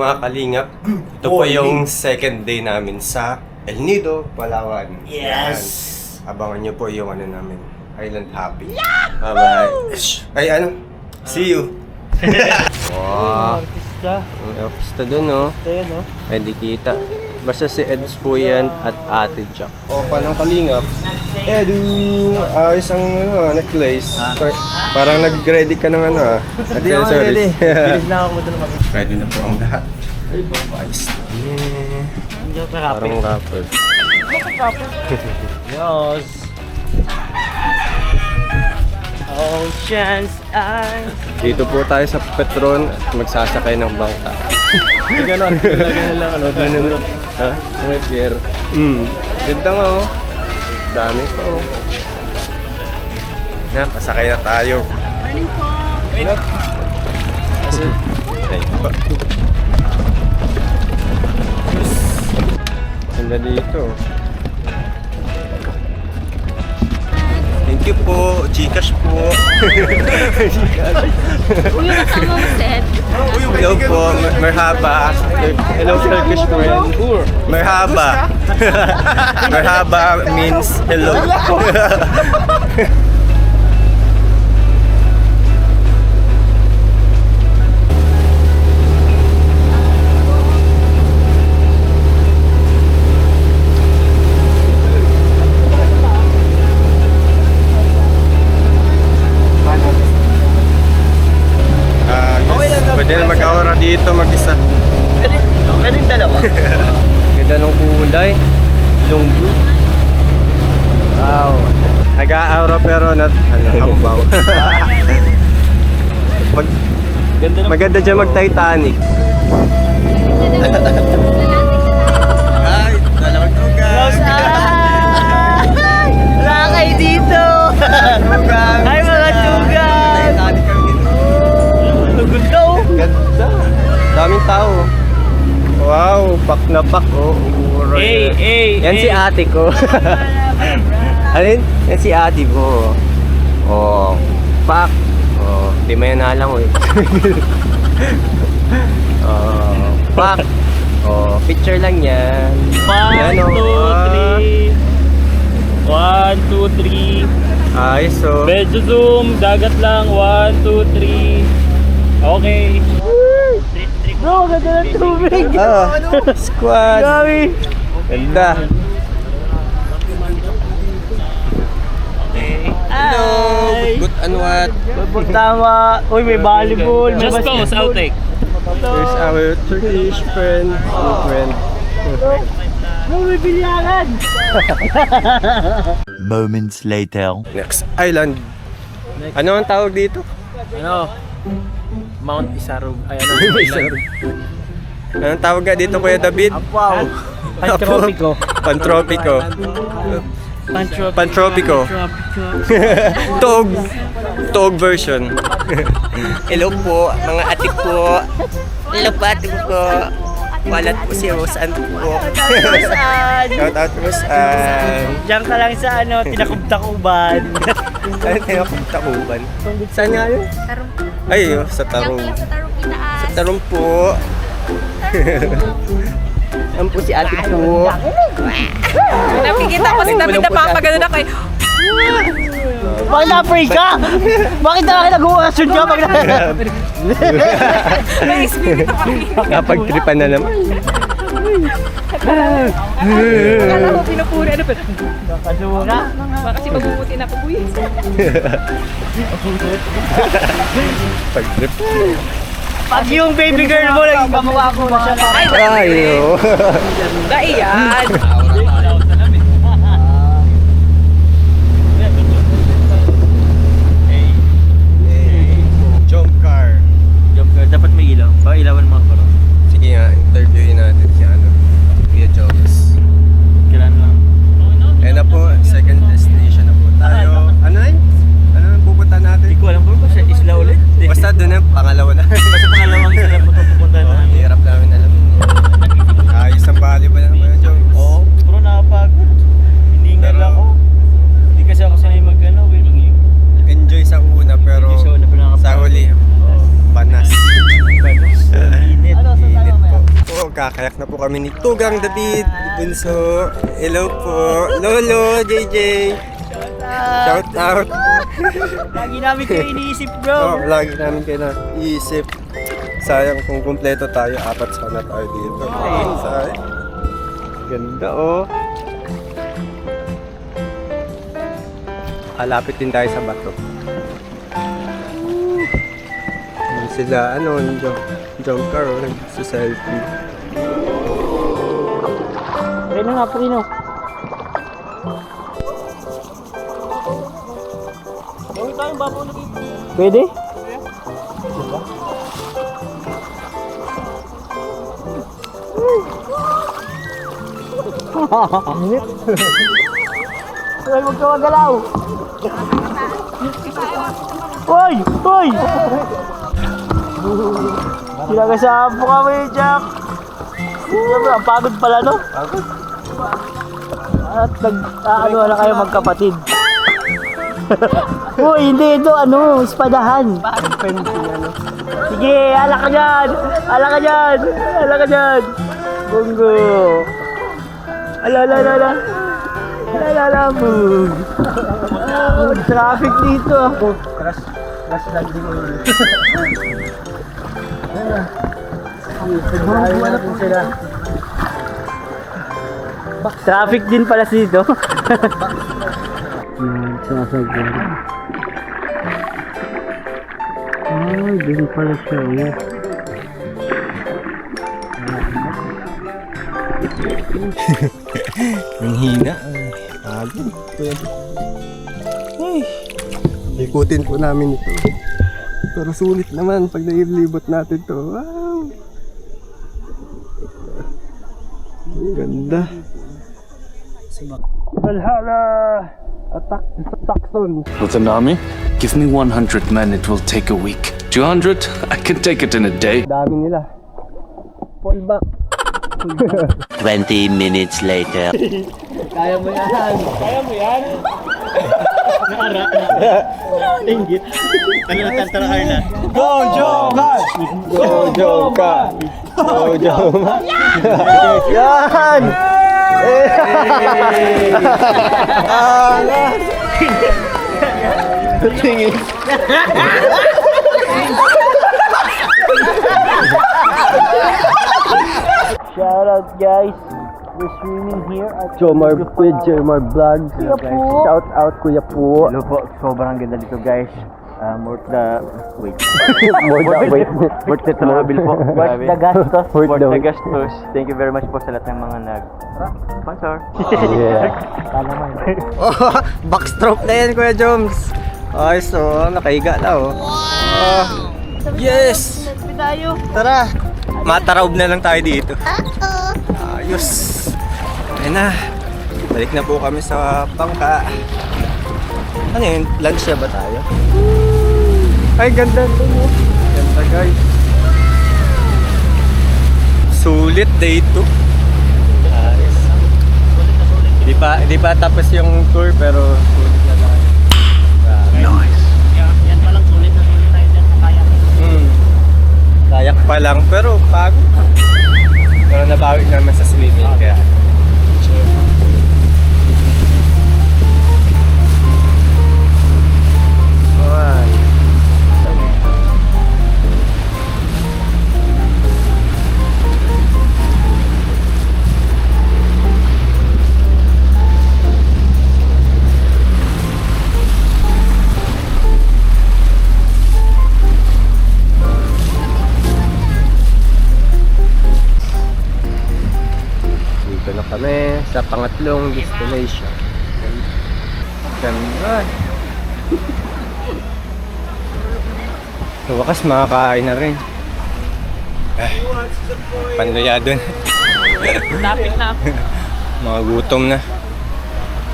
mga kalingap. Ito po yung second day namin sa El Nido, Palawan. Yes! Yan. Abangan nyo po yung ano namin, Island Happy. Bye-bye. Ay ano? See you! Wow! Artista. Ang artista dun, no? Ayan, no? Pwede kita. Basta si Eds po yan at Ate Jack. O, panang kalingap. Edu! Ayos ang necklace. Parang nag-ready ka ng ano ah. Hindi ako ready. Bilis na ako doon mag- Ready na po ang lahat. Ayos na. Hindi ako Parang rapper. Yes. Ocean's eyes. Dito po tayo sa Petron at magsasakay ng bangka. Ganon. Lagyan na lang ano. Ganon. Ha? Pier. Ganda nga oh. Dami pa oh. Na, pasakay na tayo. Morning po. Ay, ba? Ganda dito. Thank you po. Gcash po. Uy, yung kasama mo, Seth. Hello po. Merhaba. Hello, Turkish friend. Merhaba. Merhaba means hello. Pwede na mag-aura dito mag-isa. Pwede yung dalawa. Ganda ng kulay. Yung blue. Wow. Nag-aura pero hambaw. Maganda dyan mag-Titanic. Ay, dalawang tugas. Close eye! Wala kayo dito! Hi mga tugan! Titanic kami dito. Tugod ka oh! Ganda. Daming tao. Wow, pak na pak oh. Yan si ate ko. Alin? Yan si ate ko. Oh, pak. Oh, di may nalang oh. Oh, pak. Oh, picture lang yan. 1, 2, 3 1, 2, 3 Ayos oh. Medyo zoom, dagat lang 1, 2, 3 Okay Bro, ganda ng tubig! Ah, squad. Grabe! Ganda. Hello. Hi! Good and what? Tama! Uy, may volleyball! Just pause, I'll take! Here's our Turkish friend. New friend. Bro, may bilyaran! Moments later. Next island. Ano ang tawag dito? Ano? Mount Isarog. Ay, ano? Anong tawag nga dito, Kuya David? Wow! Pantropiko. Pantropiko. Pantropiko. Pantropiko. Tog. Tog version. Hello po, mga ate po. Hello po, ate ko. Walat po si Rosan po. Saan? Shout out Rosan. Diyan ka lang sa ano, tinakub-takuban. Ano tayo kung takuban? Saan nga yun? Tarong. Ay, sa Diyan Tarong. lang sa Tarong Itaas. Tarong po. Yan po si ate po. Nakikita ko si David na papagano'n ako eh. Bakit na-pray ka? Bakit na nag-uasyon ka? May espiritu kami. Napag-tripan na naman. Akala ko pinupuri. Ano pa? Nakasuwa ka? Baka kasi mabubuti na ako, kuya. Pag-trip. Pag yung baby girl mo, naging kamukha ko na siya. Ay, oh. Daiyan. Jump car. Dapat may ilaw. Baka ilawan mga karo. Sige nga, interviewin natin si ano. Kuya Jobs. Kailan lang. Ayan na po, second destination na po tayo. Ano na yun? Ano na pupunta natin? Hindi ko alam bro, kasi isla ulit. Basta doon na, pangalawa na. Basta pangalawang isla mo ito pupunta na. Hirap namin alam yun. Ayos ang bali ba na Kuya Jobs? Oo, bro nakapagod. Hindi nga lang ako. Hindi kasi ako sanay mag-ano. Enjoy sa una pero Enjoy sa una, pero nakapagod. sa huli, banas. Init. Init po. magkakayak na po kami ni Tugang David Bunso. Hello po. Lolo, JJ. Shout out. Lagi namin kayo iniisip, Oh, bro. lagi namin kayo naisip. Sayang kung kumpleto tayo, 4 sana tayo dito. Sayang. Ganda oh. Kalapit din tayo sa bato. Yan sila, jump car, sa selfie. Prino nga, prino. Gawin tayong babaw na dito. Pwede? Hoy, huwag ka magalaw! Hoy! Hoy! Sinagasama po kami, Jack! Siyempre, ang pagod pala, no? Pagod? At nag-ano na kayo magkapatid. Uy, hindi ito, espadahan. Sige, ala ka dyan! Ala ka dyan! Ala ka dyan! Bungo! Ala, ala, ala, ala! Ala, ala, ala, bung! Traffic dito. Crash landing ulit. Traffic din pala dito. Sasagyan. Ay, din pala siya. Ang hina. Pagod. Ay. Ikutin po namin ito. Pero sulit naman pag nailibot natin to. Wow! Ang ganda. Valhalla! Attack Saxon. With an army? Give me 100 men, it will take a week. 200? I can take it in a day. Dami nila. Fall back. 20 minutes later. Kaya mo yan. Kaya mo yan. Inggit. Ano natantarahan na? Go Joker! Go Joker! Go Joker! Yan! Tingin. Shout out guys. We're swimming here at Jomar with Jomar Vlog. Kuya po. Shout out Kuya po. Hello po, sobrang ganda dito guys. Worth the wait. More than wait. Worth the travel po. Worth the gastos. Worth the wait. gastos. Thank you very much po sa lahat ng mga sponsor. Yeah. Oh, backstroke na yan Kuya Joms. Ay, so nakahiga na oh. Oh. Yes! Tara! Mataraob na lang tayo dito. Ayos! Ayun na. Balik na po kami sa bangka. Ano yun? Lunch na ba tayo? Ay, ganda ito mo. Ganda guys. Sulit day 2. Ayos. Hindi pa tapos yung tour pero sulit na tayo. Nice. Yan palang sulit na sulit tayo dyan sa kayak. Kayak pa lang pero pagod. Pero nabawi naman sa swimming kaya. Alright. Dito na kami sa pangatlong destination. Ganda. Sa wakas makakain na rin. Panlaya dun. Lapit na. Mga gutom na.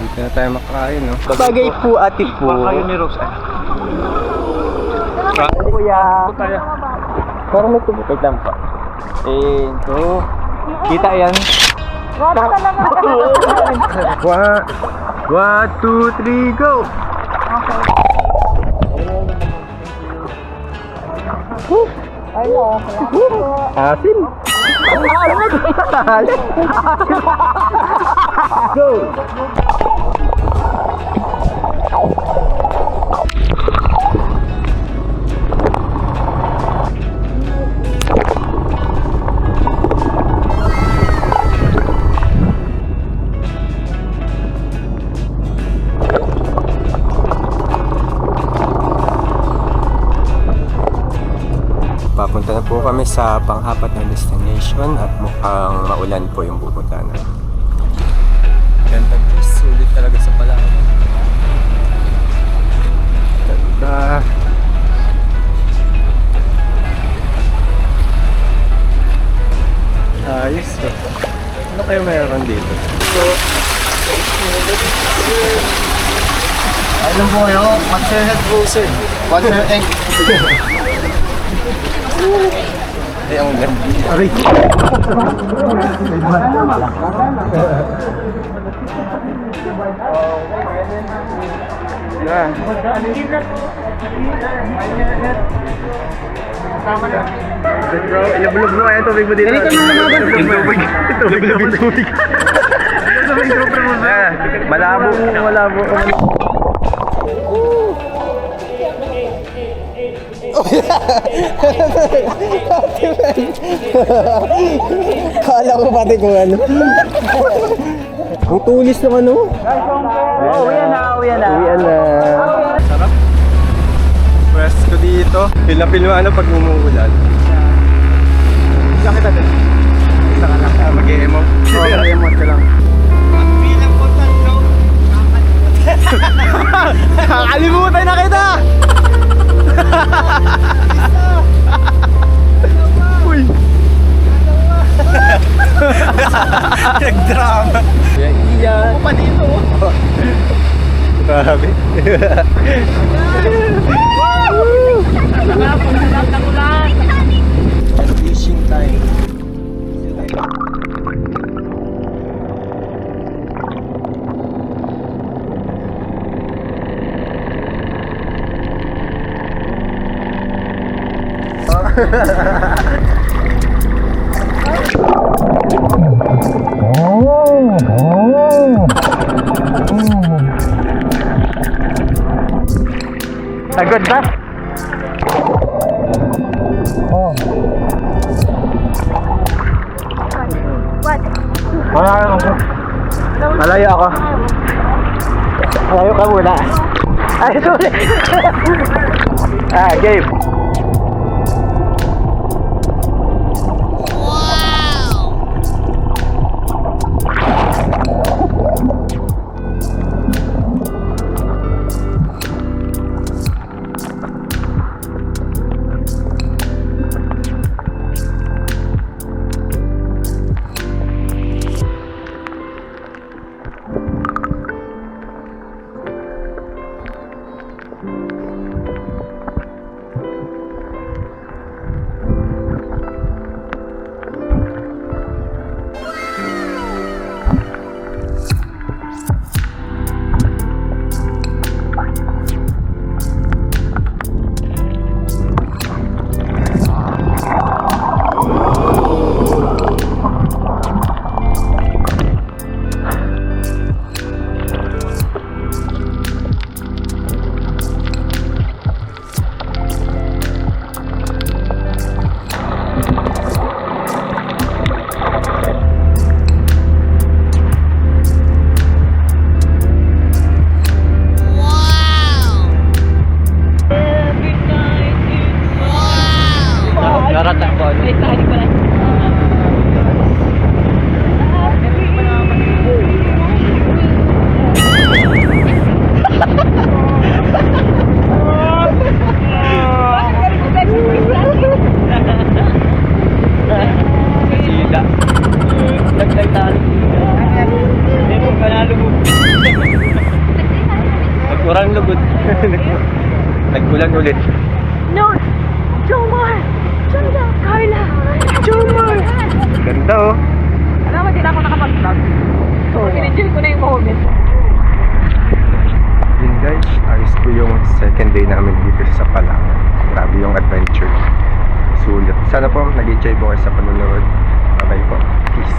Dito na tayo makakain, no? Bagay po, ate po. Kayo ni Rose. Kuya. Parang may tubig lang pa. Ito. Kita yan. One, two, three, go! Asin! Papunta na po kami sa pang-apat na destination at mukhang maulan po yung pupunta na. Ganda, sulit talaga sa Palawan. Ganda. Ayos. Ano kayo mayroon dito? Ano po kayo? What's your head frozen? What's your egg? Ay, ang ganda. Aray! Bro, ilabulog mo kaya tubig mo dito. Tubig. Malabo. Kala ko pati kung ano. Ang tulis ng ano. Uwian na. Sarap. Pwesto dito. Pil na pag umuulan. Sakit natin. Isa ka lang. Mag-e-emo. Mag-e-emo ka lang. Nakakalimutan na kita! Uy! Nag-drama! Iyan! Ako pa dito! Grabe! Fishing time! Agad ba? Oh. Malayo ako. Malayo ka muna. Ay, sorry. Game. Kurang lugod. Nagkulan ulit. No! Jomar! Carla! Jomar! Ganda oh. Alam mo, di na ako nakapag-vlog. So, in-enjoy ko na yung moment. Yun guys, ayos po yung second day namin dito sa Palawan. Grabe yung adventure. Sulit. Sana po nag-enjoy po kayo sa panonood. Bye-bye po. Peace.